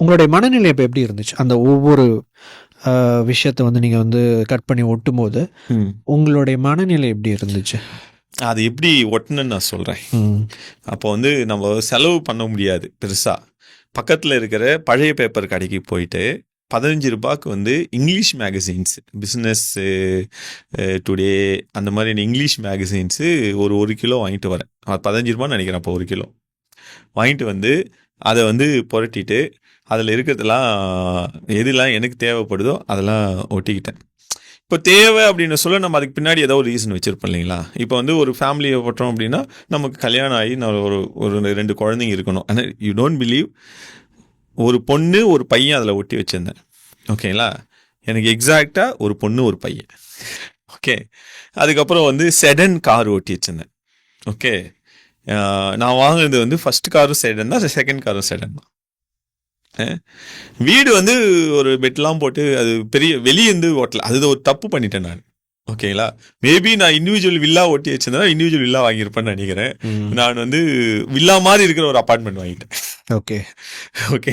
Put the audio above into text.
உங்களுடைய மனநிலை இப்போ எப்படி இருந்துச்சு? அந்த ஒவ்வொரு விஷயத்த வந்து நீங்கள் வந்து கட் பண்ணி ஒட்டும்போது உங்களுடைய மனநிலை எப்படி இருந்துச்சு? அது எப்படி ஒட்டணுன்னு நான் சொல்கிறேன். அப்போ வந்து நம்ம செலவு பண்ண முடியாது பெருசாக. பக்கத்தில் இருக்கிற பழைய பேப்பர் கடைக்கு போயிட்டு 15 ரூபாய்க்கு வந்து இங்கிலீஷ் மேகசின்ஸ், பிஸ்னஸ் டுடே, அந்த மாதிரி இங்கிலீஷ் மேகசின்ஸு ஒரு கிலோ வாங்கிட்டு வரேன். 15 ரூபான்னு நினைக்கிறேன். அப்போ 1 கிலோ வாங்கிட்டு வந்து அதை வந்து புரட்டிட்டு அதில் இருக்கிறதெல்லாம் எதுலாம் எனக்கு தேவைப்படுதோ அதெல்லாம் ஒட்டிக்கிட்டேன். இப்போ தேவை அப்படின்னு சொல்ல நம்ம அதுக்கு பின்னாடி ஏதோ ஒரு ரீசன் வச்சுருப்போம் இல்லைங்களா? இப்போ வந்து ஒரு ஃபேமிலியை போட்டோம் அப்படின்னா நமக்கு கல்யாணம் ஆகி நான் ஒரு 2 குழந்தைங்க இருக்கணும். ஆனால் யூ டோன்ட் பிலீவ், ஒரு பொண்ணு ஒரு பையன் அதில் ஒட்டி வச்சுருந்தேன். ஓகேங்களா? எனக்கு எக்ஸாக்டாக ஒரு பொண்ணு ஒரு பையன். ஓகே. அதுக்கப்புறம் வந்து செடன் கார் ஓட்டி வச்சுருந்தேன். ஓகே. நான் வாங்கினது வந்து ஃபஸ்ட் காரும் செடன் தான், செகண்ட் காரும் செடன் தான். வீடு வந்து ஒரு பெட்லாம் போட்டு அது பெரிய வெளியேந்து ஓட்டல, அது ஒரு தப்பு பண்ணிட்டேன் நான். ஓகேங்களா? மேபி நான் இண்டிவிஜுவல் வில்லா ஓட்டி வச்சிருந்தேன், இண்டிவிஜுவல் வில்லா வாங்கியிருப்பேன்னு நினைக்கிறேன். நான் வந்து வில்லா மாதிரி இருக்கிற ஒரு அப்பார்ட்மெண்ட் வாங்கிட்டேன். ஓகே. ஓகே.